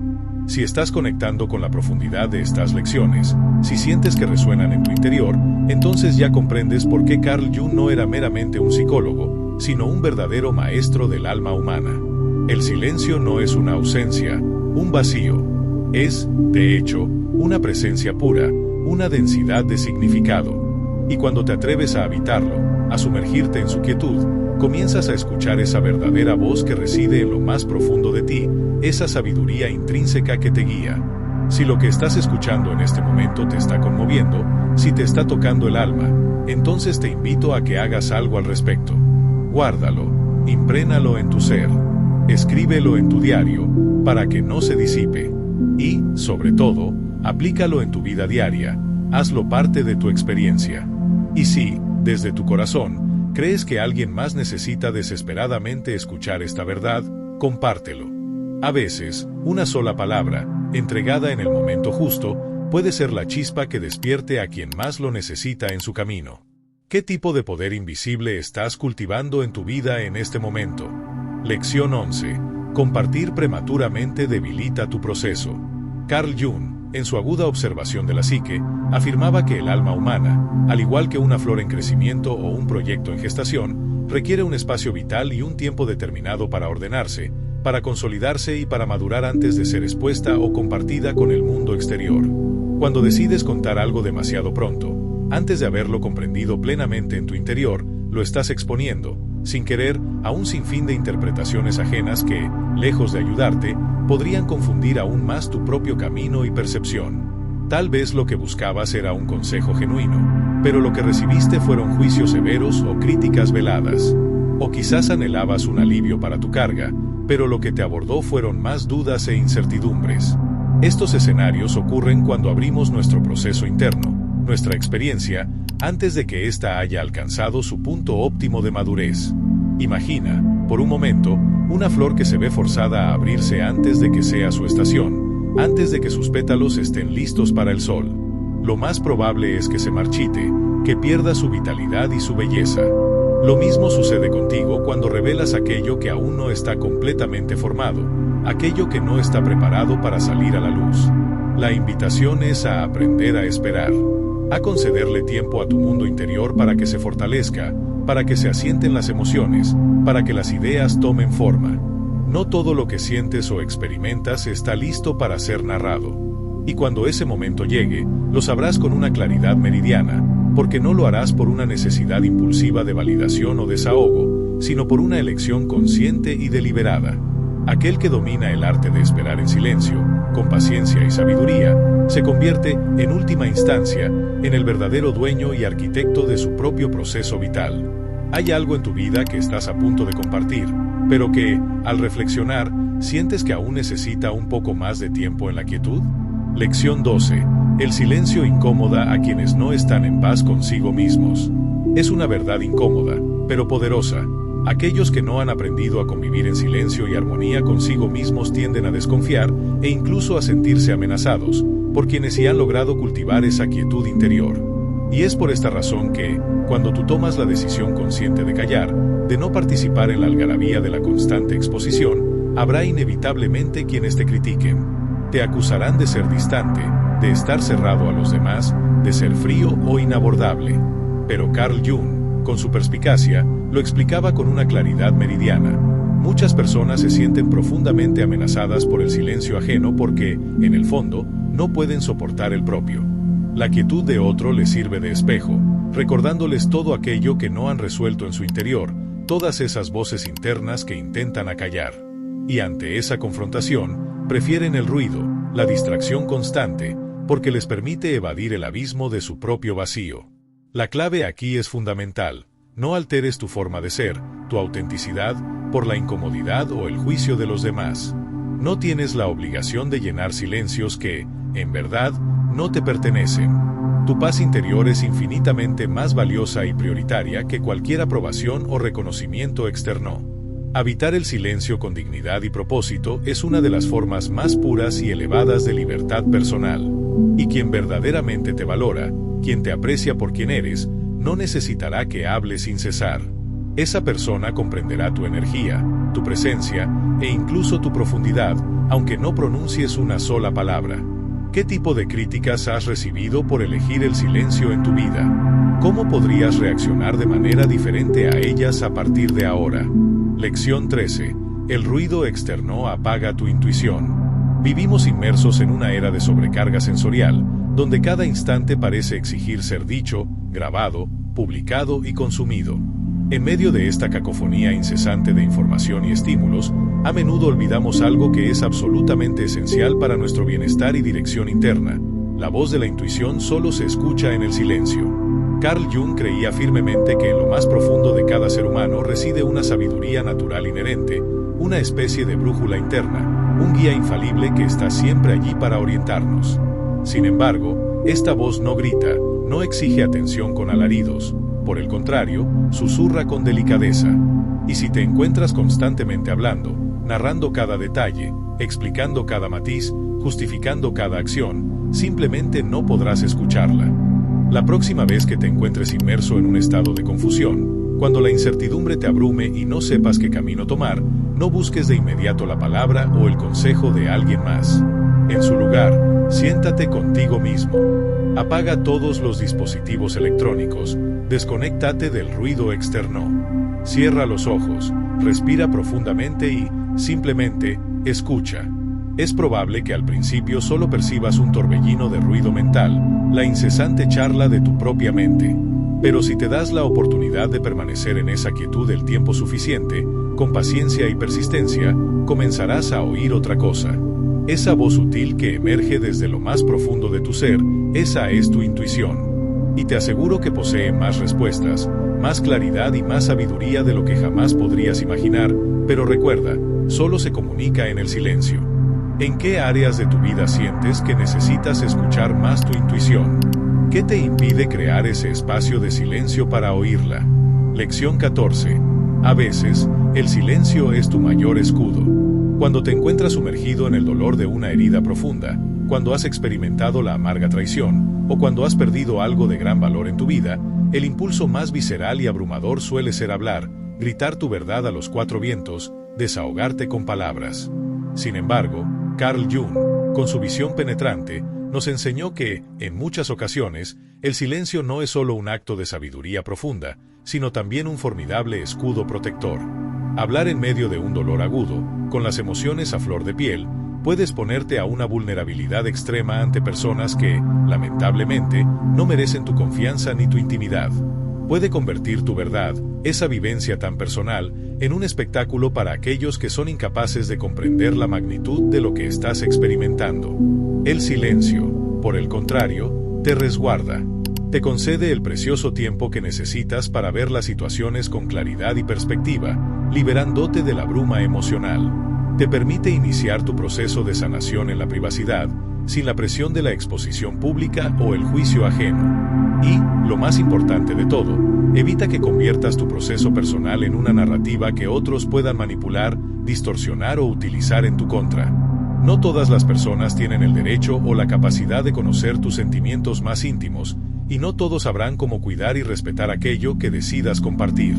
Si estás conectando con la profundidad de estas lecciones, si sientes que resuenan en tu interior, entonces ya comprendes por qué Carl Jung no era meramente un psicólogo, sino un verdadero maestro del alma humana. El silencio no es una ausencia, un vacío. Es, de hecho, una presencia pura, una densidad de significado. Y cuando te atreves a habitarlo, a sumergirte en su quietud, comienzas a escuchar esa verdadera voz que reside en lo más profundo de ti, esa sabiduría intrínseca que te guía. Si lo que estás escuchando en este momento te está conmoviendo, si te está tocando el alma, entonces te invito a que hagas algo al respecto. Guárdalo, imprégnalo en tu ser, escríbelo en tu diario, para que no se disipe. Y, sobre todo, aplícalo en tu vida diaria, hazlo parte de tu experiencia. Y si, desde tu corazón, ¿crees que alguien más necesita desesperadamente escuchar esta verdad? Compártelo. A veces, una sola palabra, entregada en el momento justo, puede ser la chispa que despierte a quien más lo necesita en su camino. ¿Qué tipo de poder invisible estás cultivando en tu vida en este momento? Lección 11. Compartir prematuramente debilita tu proceso. Carl Jung, en su aguda observación de la psique, afirmaba que el alma humana, al igual que una flor en crecimiento o un proyecto en gestación, requiere un espacio vital y un tiempo determinado para ordenarse, para consolidarse y para madurar antes de ser expuesta o compartida con el mundo exterior. Cuando decides contar algo demasiado pronto, antes de haberlo comprendido plenamente en tu interior, lo estás exponiendo, sin querer, a un sinfín de interpretaciones ajenas que, lejos de ayudarte, podrían confundir aún más tu propio camino y percepción. Tal vez lo que buscabas era un consejo genuino, pero lo que recibiste fueron juicios severos o críticas veladas. O quizás anhelabas un alivio para tu carga, pero lo que te abordó fueron más dudas e incertidumbres. Estos escenarios ocurren cuando abrimos nuestro proceso interno, nuestra experiencia, antes de que ésta haya alcanzado su punto óptimo de madurez. Imagina, por un momento, una flor que se ve forzada a abrirse antes de que sea su estación, antes de que sus pétalos estén listos para el sol. Lo más probable es que se marchite, que pierda su vitalidad y su belleza. Lo mismo sucede contigo cuando revelas aquello que aún no está completamente formado, aquello que no está preparado para salir a la luz. La invitación es a aprender a esperar, a concederle tiempo a tu mundo interior para que se fortalezca, para que se asienten las emociones, para que las ideas tomen forma. No todo lo que sientes o experimentas está listo para ser narrado. Y cuando ese momento llegue, lo sabrás con una claridad meridiana, porque no lo harás por una necesidad impulsiva de validación o desahogo, sino por una elección consciente y deliberada. Aquel que domina el arte de esperar en silencio, con paciencia y sabiduría, se convierte, en última instancia, en el verdadero dueño y arquitecto de su propio proceso vital. Hay algo en tu vida que estás a punto de compartir, pero que, al reflexionar, sientes que aún necesita un poco más de tiempo en la quietud. Lección 12. El silencio incomoda a quienes no están en paz consigo mismos. Es una verdad incómoda, pero poderosa. Aquellos que no han aprendido a convivir en silencio y armonía consigo mismos tienden a desconfiar e incluso a sentirse amenazados por quienes sí han logrado cultivar esa quietud interior. Y es por esta razón que, cuando tú tomas la decisión consciente de callar, de no participar en la algarabía de la constante exposición, habrá inevitablemente quienes te critiquen. Te acusarán de ser distante, de estar cerrado a los demás, de ser frío o inabordable. Pero Carl Jung, con su perspicacia, lo explicaba con una claridad meridiana. Muchas personas se sienten profundamente amenazadas por el silencio ajeno porque, en el fondo, no pueden soportar el propio. La quietud de otro les sirve de espejo, recordándoles todo aquello que no han resuelto en su interior, todas esas voces internas que intentan acallar. Y ante esa confrontación, prefieren el ruido, la distracción constante, porque les permite evadir el abismo de su propio vacío. La clave aquí es fundamental. No alteres tu forma de ser, tu autenticidad, por la incomodidad o el juicio de los demás. No tienes la obligación de llenar silencios que, en verdad, no te pertenecen. Tu paz interior es infinitamente más valiosa y prioritaria que cualquier aprobación o reconocimiento externo. Habitar el silencio con dignidad y propósito es una de las formas más puras y elevadas de libertad personal. Y quien verdaderamente te valora, quien te aprecia por quien eres, no necesitará que hables sin cesar. Esa persona comprenderá tu energía, tu presencia e incluso tu profundidad, aunque no pronuncies una sola palabra. ¿Qué tipo de críticas has recibido por elegir el silencio en tu vida? ¿Cómo podrías reaccionar de manera diferente a ellas a partir de ahora? Lección 13. El ruido externo apaga tu intuición. Vivimos inmersos en una era de sobrecarga sensorial, donde cada instante parece exigir ser dicho, grabado, publicado y consumido. En medio de esta cacofonía incesante de información y estímulos, a menudo olvidamos algo que es absolutamente esencial para nuestro bienestar y dirección interna. La voz de la intuición solo se escucha en el silencio. Carl Jung creía firmemente que en lo más profundo de cada ser humano reside una sabiduría natural inherente, una especie de brújula interna, un guía infalible que está siempre allí para orientarnos. Sin embargo, esta voz no grita, no exige atención con alaridos. Por el contrario, susurra con delicadeza. Y si te encuentras constantemente hablando, narrando cada detalle, explicando cada matiz, justificando cada acción, simplemente no podrás escucharla. La próxima vez que te encuentres inmerso en un estado de confusión, cuando la incertidumbre te abrume y no sepas qué camino tomar, no busques de inmediato la palabra o el consejo de alguien más. En su lugar, siéntate contigo mismo. Apaga todos los dispositivos electrónicos, desconéctate del ruido externo. Cierra los ojos, respira profundamente y, simplemente, escucha. Es probable que al principio solo percibas un torbellino de ruido mental, la incesante charla de tu propia mente. Pero si te das la oportunidad de permanecer en esa quietud el tiempo suficiente, con paciencia y persistencia, comenzarás a oír otra cosa. Esa voz sutil que emerge desde lo más profundo de tu ser, esa es tu intuición. Y te aseguro que posee más respuestas, más claridad y más sabiduría de lo que jamás podrías imaginar, pero recuerda, solo se comunica en el silencio. ¿En qué áreas de tu vida sientes que necesitas escuchar más tu intuición? ¿Qué te impide crear ese espacio de silencio para oírla? Lección 14. A veces, el silencio es tu mayor escudo. Cuando te encuentras sumergido en el dolor de una herida profunda, cuando has experimentado la amarga traición, o cuando has perdido algo de gran valor en tu vida, el impulso más visceral y abrumador suele ser hablar, gritar tu verdad a los cuatro vientos, desahogarte con palabras. Sin embargo, Carl Jung, con su visión penetrante, nos enseñó que, en muchas ocasiones, el silencio no es solo un acto de sabiduría profunda, sino también un formidable escudo protector. Hablar en medio de un dolor agudo, con las emociones a flor de piel, puede exponerte a una vulnerabilidad extrema ante personas que, lamentablemente, no merecen tu confianza ni tu intimidad. Puede convertir tu verdad, esa vivencia tan personal, en un espectáculo para aquellos que son incapaces de comprender la magnitud de lo que estás experimentando. El silencio, por el contrario, te resguarda. Te concede el precioso tiempo que necesitas para ver las situaciones con claridad y perspectiva, liberándote de la bruma emocional. Te permite iniciar tu proceso de sanación en la privacidad, sin la presión de la exposición pública o el juicio ajeno. Y, lo más importante de todo, evita que conviertas tu proceso personal en una narrativa que otros puedan manipular, distorsionar o utilizar en tu contra. No todas las personas tienen el derecho o la capacidad de conocer tus sentimientos más íntimos, y no todos sabrán cómo cuidar y respetar aquello que decidas compartir.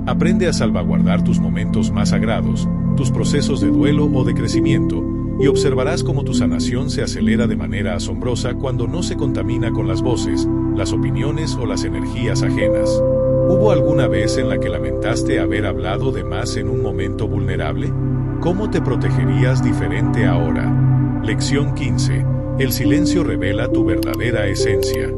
Aprende a salvaguardar tus momentos más sagrados, tus procesos de duelo o de crecimiento, y observarás cómo tu sanación se acelera de manera asombrosa cuando no se contamina con las voces, las opiniones o las energías ajenas. ¿Hubo alguna vez en la que lamentaste haber hablado de más en un momento vulnerable? ¿Cómo te protegerías diferente ahora? Lección 15. El silencio revela tu verdadera esencia.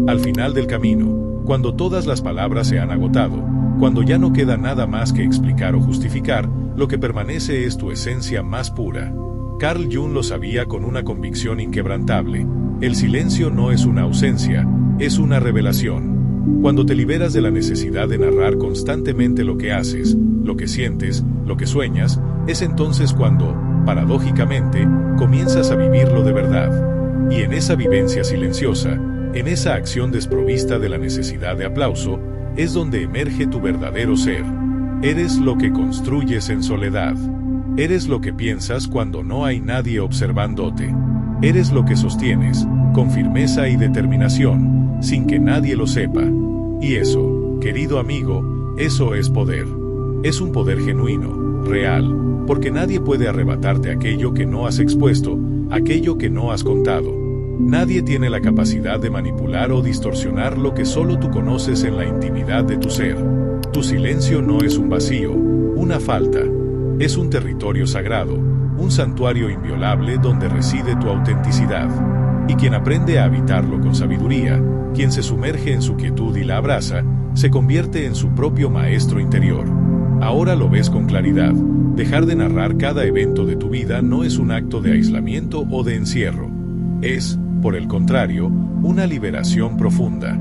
Al final del camino, cuando todas las palabras se han agotado, cuando ya no queda nada más que explicar o justificar, lo que permanece es tu esencia más pura. Carl Jung lo sabía con una convicción inquebrantable. El silencio no es una ausencia, es una revelación. Cuando te liberas de la necesidad de narrar constantemente lo que haces, lo que sientes, lo que sueñas, es entonces cuando, paradójicamente, comienzas a vivirlo de verdad. Y en esa vivencia silenciosa, en esa acción desprovista de la necesidad de aplauso, es donde emerge tu verdadero ser. Eres lo que construyes en soledad. Eres lo que piensas cuando no hay nadie observándote. Eres lo que sostienes, con firmeza y determinación, sin que nadie lo sepa. Y eso, querido amigo, eso es poder. Es un poder genuino, real, porque nadie puede arrebatarte aquello que no has expuesto, aquello que no has contado. Nadie tiene la capacidad de manipular o distorsionar lo que solo tú conoces en la intimidad de tu ser. Tu silencio no es un vacío, una falta. Es un territorio sagrado, un santuario inviolable donde reside tu autenticidad. Y quien aprende a habitarlo con sabiduría, quien se sumerge en su quietud y la abraza, se convierte en su propio maestro interior. Ahora lo ves con claridad. Dejar de narrar cada evento de tu vida no es un acto de aislamiento o de encierro. Es, por el contrario, una liberación profunda.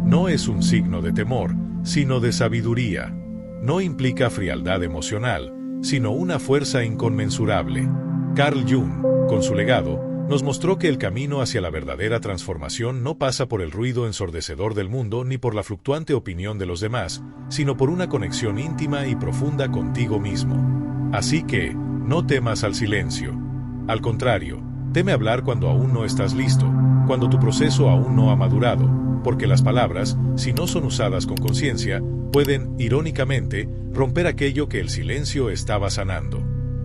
No es un signo de temor, sino de sabiduría. No implica frialdad emocional, sino una fuerza inconmensurable. Carl Jung, con su legado, nos mostró que el camino hacia la verdadera transformación no pasa por el ruido ensordecedor del mundo ni por la fluctuante opinión de los demás, sino por una conexión íntima y profunda contigo mismo. Así que, no temas al silencio. Al contrario, teme hablar cuando aún no estás listo, cuando tu proceso aún no ha madurado, porque las palabras, si no son usadas con conciencia, pueden, irónicamente, romper aquello que el silencio estaba sanando.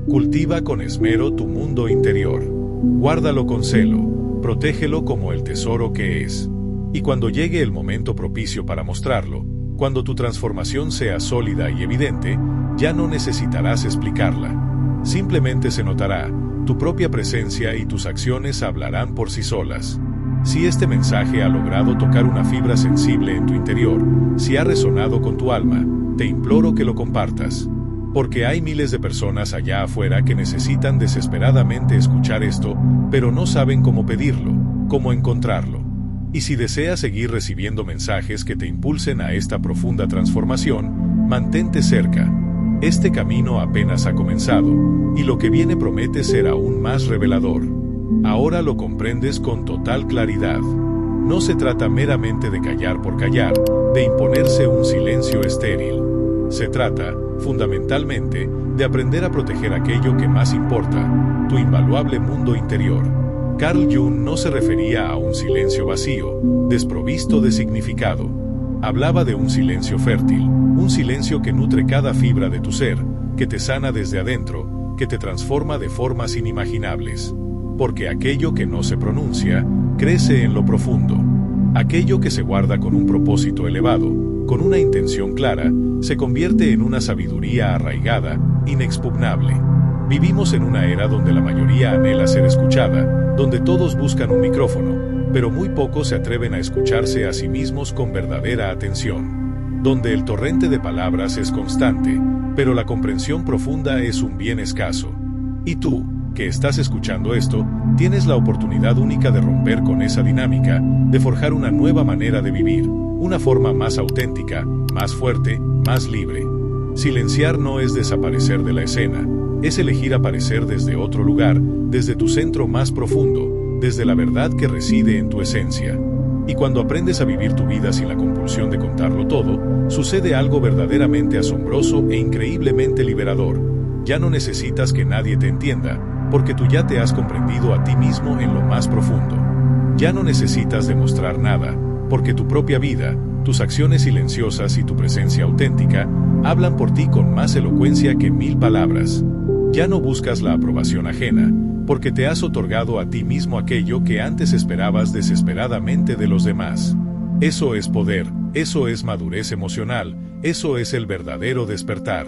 Cultiva con esmero tu mundo interior. Guárdalo con celo, protégelo como el tesoro que es. Y cuando llegue el momento propicio para mostrarlo, cuando tu transformación sea sólida y evidente, ya no necesitarás explicarla. Simplemente se notará, tu propia presencia y tus acciones hablarán por sí solas. Si este mensaje ha logrado tocar una fibra sensible en tu interior, si ha resonado con tu alma, te imploro que lo compartas. Porque hay miles de personas allá afuera que necesitan desesperadamente escuchar esto, pero no saben cómo pedirlo, cómo encontrarlo. Y si deseas seguir recibiendo mensajes que te impulsen a esta profunda transformación, mantente cerca. Este camino apenas ha comenzado, y lo que viene promete ser aún más revelador. Ahora lo comprendes con total claridad. No se trata meramente de callar por callar, de imponerse un silencio estéril. Se trata, fundamentalmente, de aprender a proteger aquello que más importa, tu invaluable mundo interior. Carl Jung no se refería a un silencio vacío, desprovisto de significado. Hablaba de un silencio fértil, un silencio que nutre cada fibra de tu ser, que te sana desde adentro, que te transforma de formas inimaginables. Porque aquello que no se pronuncia, crece en lo profundo. Aquello que se guarda con un propósito elevado, con una intención clara, se convierte en una sabiduría arraigada, inexpugnable. Vivimos en una era donde la mayoría anhela ser escuchada, donde todos buscan un micrófono, pero muy pocos se atreven a escucharse a sí mismos con verdadera atención. Donde el torrente de palabras es constante, pero la comprensión profunda es un bien escaso. Y tú, que estás escuchando esto, tienes la oportunidad única de romper con esa dinámica, de forjar una nueva manera de vivir, una forma más auténtica, más fuerte, más libre. Silenciar no es desaparecer de la escena, es elegir aparecer desde otro lugar, desde tu centro más profundo, desde la verdad que reside en tu esencia. Y cuando aprendes a vivir tu vida sin la compulsión de contarlo todo, sucede algo verdaderamente asombroso e increíblemente liberador. Ya no necesitas que nadie te entienda, porque tú ya te has comprendido a ti mismo en lo más profundo. Ya no necesitas demostrar nada, porque tu propia vida, tus acciones silenciosas y tu presencia auténtica hablan por ti con más elocuencia que 1000 palabras. Ya no buscas la aprobación ajena, porque te has otorgado a ti mismo aquello que antes esperabas desesperadamente de los demás. Eso es poder, eso es madurez emocional, eso es el verdadero despertar.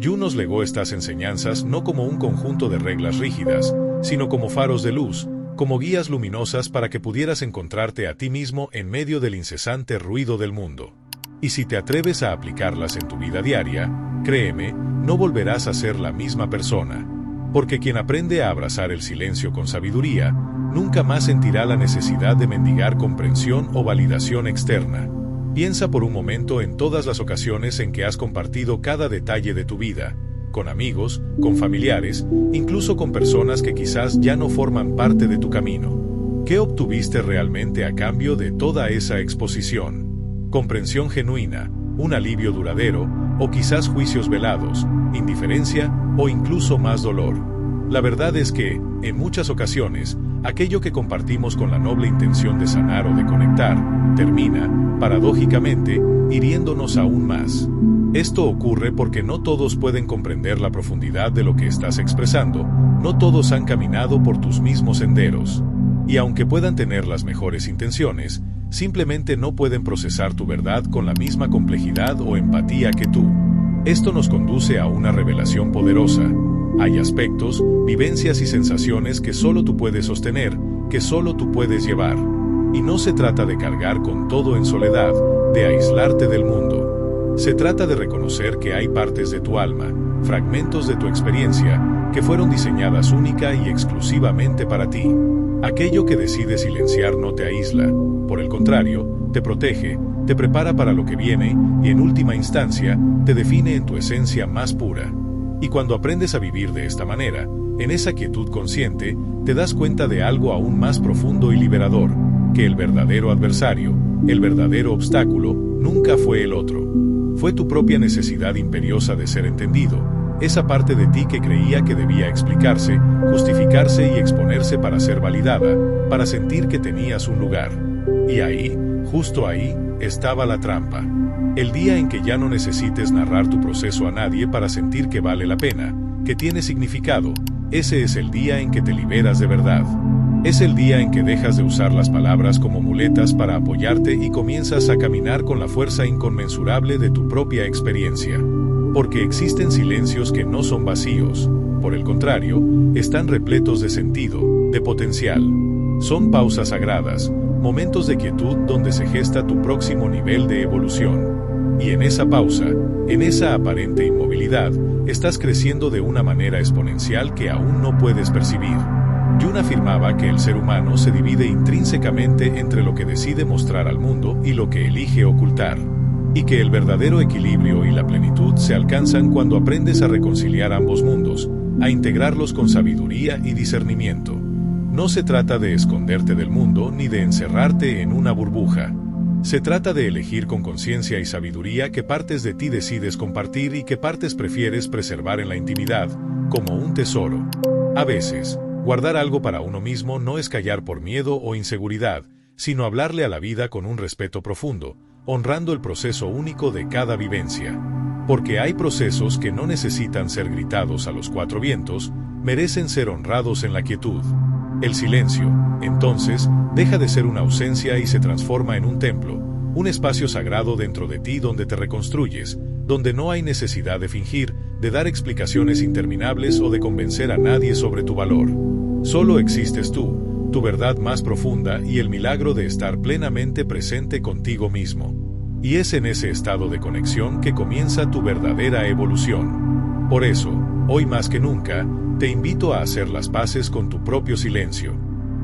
Jung nos legó estas enseñanzas no como un conjunto de reglas rígidas, sino como faros de luz, como guías luminosas para que pudieras encontrarte a ti mismo en medio del incesante ruido del mundo. Y si te atreves a aplicarlas en tu vida diaria, créeme, no volverás a ser la misma persona. Porque quien aprende a abrazar el silencio con sabiduría, nunca más sentirá la necesidad de mendigar comprensión o validación externa. Piensa por un momento en todas las ocasiones en que has compartido cada detalle de tu vida, con amigos, con familiares, incluso con personas que quizás ya no forman parte de tu camino. ¿Qué obtuviste realmente a cambio de toda esa exposición? Comprensión genuina, un alivio duradero, o quizás juicios velados, indiferencia o incluso más dolor. La verdad es que, en muchas ocasiones, aquello que compartimos con la noble intención de sanar o de conectar, termina, paradójicamente, hiriéndonos aún más. Esto ocurre porque no todos pueden comprender la profundidad de lo que estás expresando, no todos han caminado por tus mismos senderos. Y aunque puedan tener las mejores intenciones, simplemente no pueden procesar tu verdad con la misma complejidad o empatía que tú. Esto nos conduce a una revelación poderosa. Hay aspectos, vivencias y sensaciones que solo tú puedes sostener, que solo tú puedes llevar. Y no se trata de cargar con todo en soledad, de aislarte del mundo. Se trata de reconocer que hay partes de tu alma, fragmentos de tu experiencia, que fueron diseñadas única y exclusivamente para ti. Aquello que decides silenciar no te aísla, por el contrario, te protege, te prepara para lo que viene y en última instancia, te define en tu esencia más pura. Y cuando aprendes a vivir de esta manera, en esa quietud consciente, te das cuenta de algo aún más profundo y liberador, que el verdadero adversario, el verdadero obstáculo, nunca fue el otro. Fue tu propia necesidad imperiosa de ser entendido, esa parte de ti que creía que debía explicarse, justificarse y exponerse para ser validada, para sentir que tenías un lugar. Y ahí, justo ahí, estaba la trampa. El día en que ya no necesites narrar tu proceso a nadie para sentir que vale la pena, que tiene significado, ese es el día en que te liberas de verdad. Es el día en que dejas de usar las palabras como muletas para apoyarte y comienzas a caminar con la fuerza inconmensurable de tu propia experiencia. Porque existen silencios que no son vacíos, por el contrario, están repletos de sentido, de potencial. Son pausas sagradas, momentos de quietud donde se gesta tu próximo nivel de evolución. Y en esa pausa, en esa aparente inmovilidad, vulnerabilidad, estás creciendo de una manera exponencial que aún no puedes percibir. Jung afirmaba que el ser humano se divide intrínsecamente entre lo que decide mostrar al mundo y lo que elige ocultar, y que el verdadero equilibrio y la plenitud se alcanzan cuando aprendes a reconciliar ambos mundos, a integrarlos con sabiduría y discernimiento. No se trata de esconderte del mundo ni de encerrarte en una burbuja. Se trata de elegir con conciencia y sabiduría qué partes de ti decides compartir y qué partes prefieres preservar en la intimidad, como un tesoro. A veces, guardar algo para uno mismo no es callar por miedo o inseguridad, sino hablarle a la vida con un respeto profundo, honrando el proceso único de cada vivencia. Porque hay procesos que no necesitan ser gritados a los cuatro vientos, merecen ser honrados en la quietud. El silencio, entonces, deja de ser una ausencia y se transforma en un templo, un espacio sagrado dentro de ti donde te reconstruyes, donde no hay necesidad de fingir, de dar explicaciones interminables o de convencer a nadie sobre tu valor. Solo existes tú, tu verdad más profunda y el milagro de estar plenamente presente contigo mismo. Y es en ese estado de conexión que comienza tu verdadera evolución. Por eso, hoy más que nunca, te invito a hacer las paces con tu propio silencio,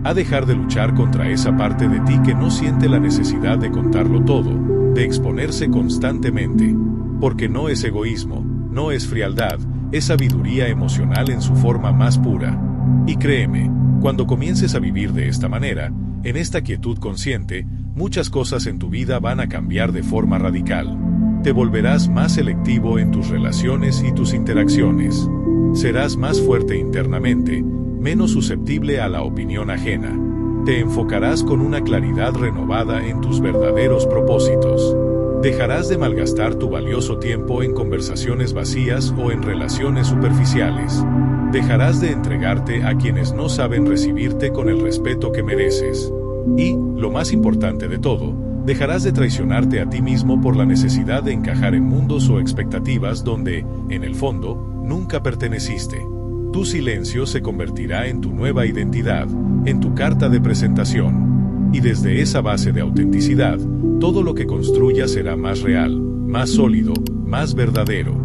a dejar de luchar contra esa parte de ti que no siente la necesidad de contarlo todo, de exponerse constantemente, porque no es egoísmo, no es frialdad, es sabiduría emocional en su forma más pura. Y créeme, cuando comiences a vivir de esta manera, en esta quietud consciente, muchas cosas en tu vida van a cambiar de forma radical. Te volverás más selectivo en tus relaciones y tus interacciones. Serás más fuerte internamente, menos susceptible a la opinión ajena. Te enfocarás con una claridad renovada en tus verdaderos propósitos. Dejarás de malgastar tu valioso tiempo en conversaciones vacías o en relaciones superficiales. Dejarás de entregarte a quienes no saben recibirte con el respeto que mereces. Y, lo más importante de todo, dejarás de traicionarte a ti mismo por la necesidad de encajar en mundos o expectativas donde, en el fondo, nunca perteneciste. Tu silencio se convertirá en tu nueva identidad, en tu carta de presentación. Y desde esa base de autenticidad, todo lo que construyas será más real, más sólido, más verdadero.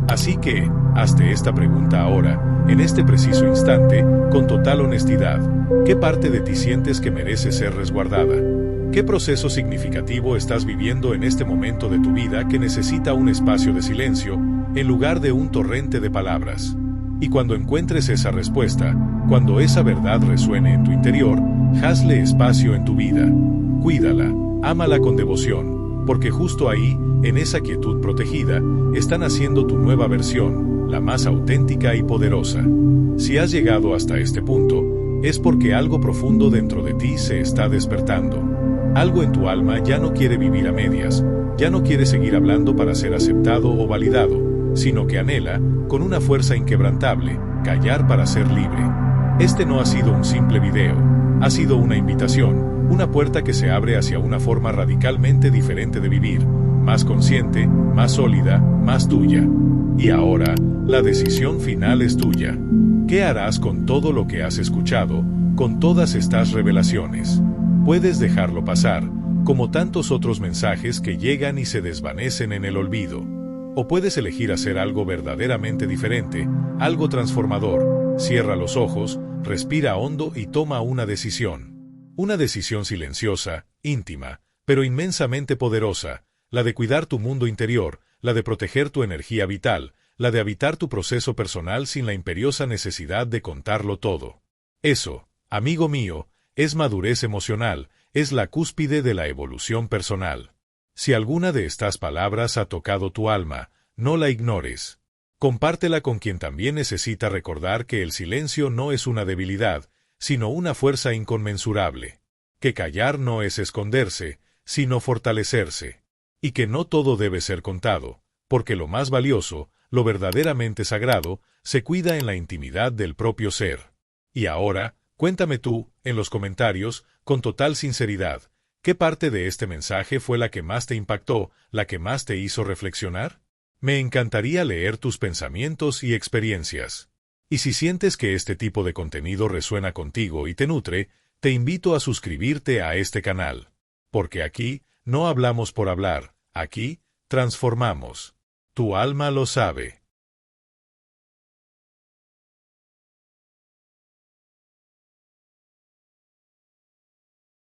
Así que, hazte esta pregunta ahora, en este preciso instante, con total honestidad. ¿Qué parte de ti sientes que merece ser resguardada? ¿Qué proceso significativo estás viviendo en este momento de tu vida que necesita un espacio de silencio, en lugar de un torrente de palabras? Y cuando encuentres esa respuesta, cuando esa verdad resuene en tu interior, hazle espacio en tu vida. Cuídala, ámala con devoción, porque justo ahí, en esa quietud protegida, está naciendo tu nueva versión, la más auténtica y poderosa. Si has llegado hasta este punto, es porque algo profundo dentro de ti se está despertando. Algo en tu alma ya no quiere vivir a medias, ya no quiere seguir hablando para ser aceptado o validado, sino que anhela, con una fuerza inquebrantable, callar para ser libre. Este no ha sido un simple video, ha sido una invitación, una puerta que se abre hacia una forma radicalmente diferente de vivir, más consciente, más sólida, más tuya. Y ahora, la decisión final es tuya. ¿Qué harás con todo lo que has escuchado, con todas estas revelaciones? Puedes dejarlo pasar, como tantos otros mensajes que llegan y se desvanecen en el olvido. O puedes elegir hacer algo verdaderamente diferente, algo transformador. Cierra los ojos, respira hondo y toma una decisión. Una decisión silenciosa, íntima, pero inmensamente poderosa, la de cuidar tu mundo interior, la de proteger tu energía vital, la de habitar tu proceso personal sin la imperiosa necesidad de contarlo todo. Eso, amigo mío, es madurez emocional, es la cúspide de la evolución personal. Si alguna de estas palabras ha tocado tu alma, no la ignores. Compártela con quien también necesita recordar que el silencio no es una debilidad, sino una fuerza inconmensurable. Que callar no es esconderse, sino fortalecerse. Y que no todo debe ser contado, porque lo más valioso, lo verdaderamente sagrado, se cuida en la intimidad del propio ser. Y ahora, cuéntame tú, en los comentarios, con total sinceridad, ¿qué parte de este mensaje fue la que más te impactó, la que más te hizo reflexionar? Me encantaría leer tus pensamientos y experiencias. Y si sientes que este tipo de contenido resuena contigo y te nutre, te invito a suscribirte a este canal. Porque aquí, no hablamos por hablar, aquí, transformamos. Tu alma lo sabe.